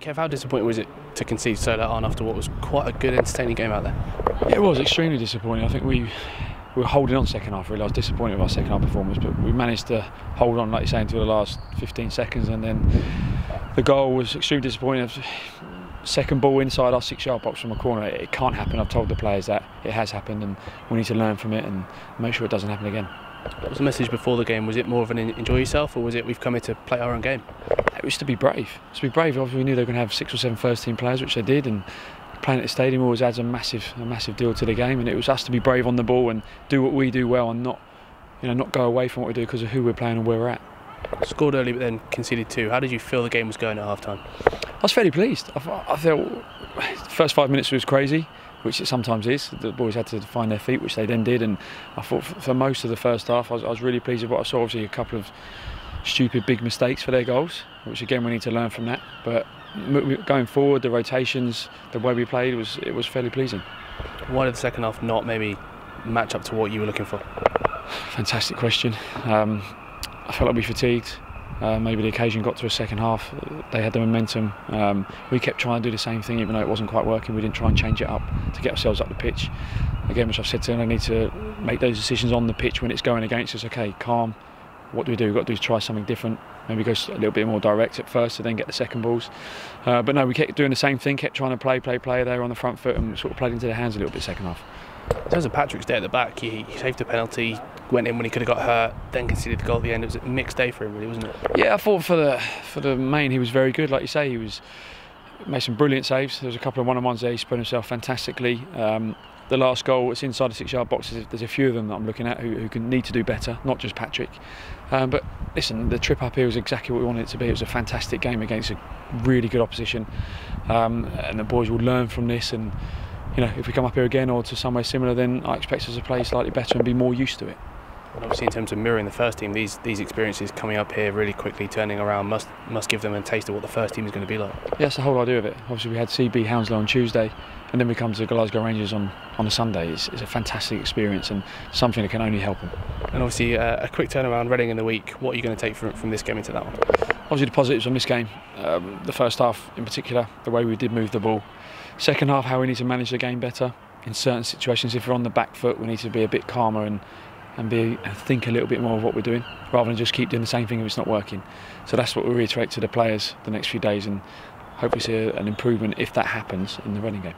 Kev, how disappointing was it to concede so late on after what was quite a good, entertaining game out there? Yeah, it was extremely disappointing. I think we were holding on second half. Really, I was disappointed with our second half performance, but we managed to hold on, like you say, until the last 15 seconds, and then the goal was extremely disappointing. Second ball inside our 6-yard box from a corner. It can't happen. I've told the players that it has happened, and we need to learn from it and make sure it doesn't happen again. What was the message before the game? Was it more of an enjoy yourself, or was it we've come here to play our own game? It was to be brave. To be brave. Obviously, we knew they were going to have 6 or 7 first-team players, which they did, and playing at the stadium always adds a massive deal to the game. And it was us to be brave on the ball and do what we do well, and not go away from what we do because of who we're playing and where we're at. Scored early, but then conceded 2. How did you feel the game was going at half-time? I was fairly pleased. I felt the first 5 minutes was crazy, which it sometimes is. The boys had to find their feet, which they then did, and I thought for most of the first half I was really pleased with what I saw. Obviously a couple of stupid big mistakes for their goals, which again we need to learn from that, but going forward, the rotations, the way we played, it was fairly pleasing. Why did the second half not maybe match up to what you were looking for? Fantastic question. I felt like we fatigued. Maybe the occasion got to a second half. They had the momentum. We kept trying to do the same thing, even though it wasn't quite working. We didn't try and change it up to get ourselves up the pitch. Again, which I've said to them, I need to make those decisions on the pitch when it's going against us. Okay, calm. What do? We've got to do is try something different. Maybe go a little bit more direct at first to then get the second balls. But no, we kept doing the same thing, kept trying to play. They were on the front foot and sort of played into their hands a little bit second half. In terms of Patrick's day at the back, he saved a penalty, went in when he could have got hurt, then conceded the goal at the end. It was a mixed day for him, really, wasn't it? Yeah, I thought for the main he was very good. Like you say, he made some brilliant saves. There was a couple of one-on-ones there. He spread himself fantastically. The last goal, it's inside the 6-yard box. There's a few of them that I'm looking at who can need to do better, not just Patrick. But listen, the trip up here was exactly what we wanted it to be. It was a fantastic game against a really good opposition, and the boys will learn from this. And if we come up here again or to somewhere similar, then I expect us to play slightly better and be more used to it. And obviously, in terms of mirroring the first team, these experiences coming up here really quickly, turning around, must give them a taste of what the first team is going to be like. Yeah, that's the whole idea of it. Obviously, we had CB Hounslow on Tuesday, and then we come to Glasgow Rangers on a Sunday. It's a fantastic experience and something that can only help them. And obviously, a quick turnaround, Reading in the week. What are you going to take from this game into that one? Obviously, the positives on this game. The first half, in particular, the way we did move the ball. Second half, how we need to manage the game better. In certain situations, if we're on the back foot, we need to be a bit calmer and think a little bit more of what we're doing, rather than just keep doing the same thing if it's not working. So that's what we'll reiterate to the players the next few days, and hopefully see an improvement if that happens in the Reading game.